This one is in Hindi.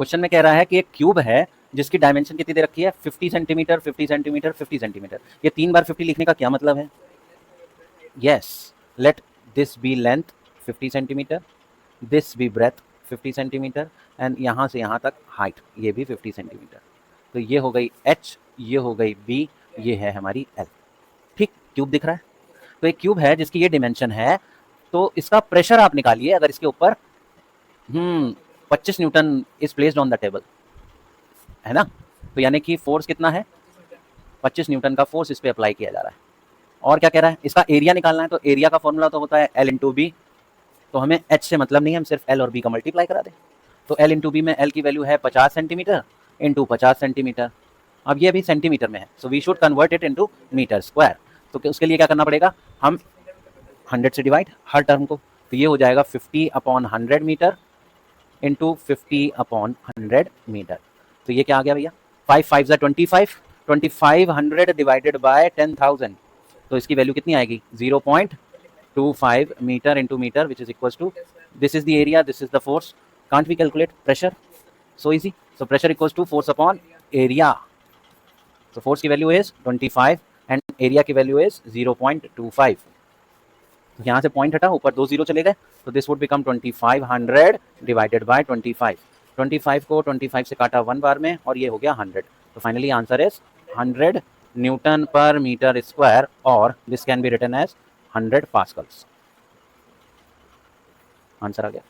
क्वेश्चन में कह रहा है कि एक क्यूब है जिसकी डायमेंशन कितनी दे रखी है 50 सेंटीमीटर 50 सेंटीमीटर 50 सेंटीमीटर। ये 3 बार 50 लिखने का क्या मतलब है? Yes, let this be length 50 centimetre, this be breadth 50 centimetre and यहाँ से यहाँ तक हाइट ये भी 50 सेंटीमीटर। तो ये हो गई h, ये हो गई b, ये है हमारी l। ठीक, क्यूब दिख रहा है। तो एक क्यूब है जिसकी ये डिमेंशन है, तो इसका प्रेशर आप निकालिए अगर इसके ऊपर 25 Newton is placed on the table, है ना। तो यानी कि फोर्स कितना है? 25 न्यूटन का फोर्स इस पे अप्लाई किया जा रहा है। और क्या कह रहा है? इसका एरिया निकालना है, तो एरिया का फॉर्मूला तो होता है L इंटू बी। तो हमें h से मतलब नहीं है, हम सिर्फ L और B का मल्टीप्लाई करा दें। तो L इंटू बी में L की वैल्यू है 50 सेंटीमीटर इंटू 50 सेंटीमीटर। अब ये भी सेंटीमीटर में है, so we should convert it into metre square. तो उसके लिए क्या करना पड़ेगा? हम 100 से डिवाइड हर टर्म को, तो ये हो जाएगा 50/100 मीटर इंटू 50/100 मीटर। तो ये क्या आ गया भैया? 5 5 ज़ा 25, 2500 डिवाइडेड बाय 10,000। तो इसकी वैल्यू कितनी आएगी? 0.25 metre into metre which is equal to, this is the area, this is the force. Can't we calculate pressure? So easy. So pressure equals to force upon area. So force की वैल्यू इज 25 एंड एरिया की वैल्यू इज 0.25। तो यहाँ से पॉइंट हटा, ऊपर 2 0 चले गए, तो this would become 2500 divided by 25। 25 को 25 से काटा 1 बार में और ये हो गया 100। तो finally answer is 100 newton per meter square, और this can be written as 100 pascals. Answer आ गया।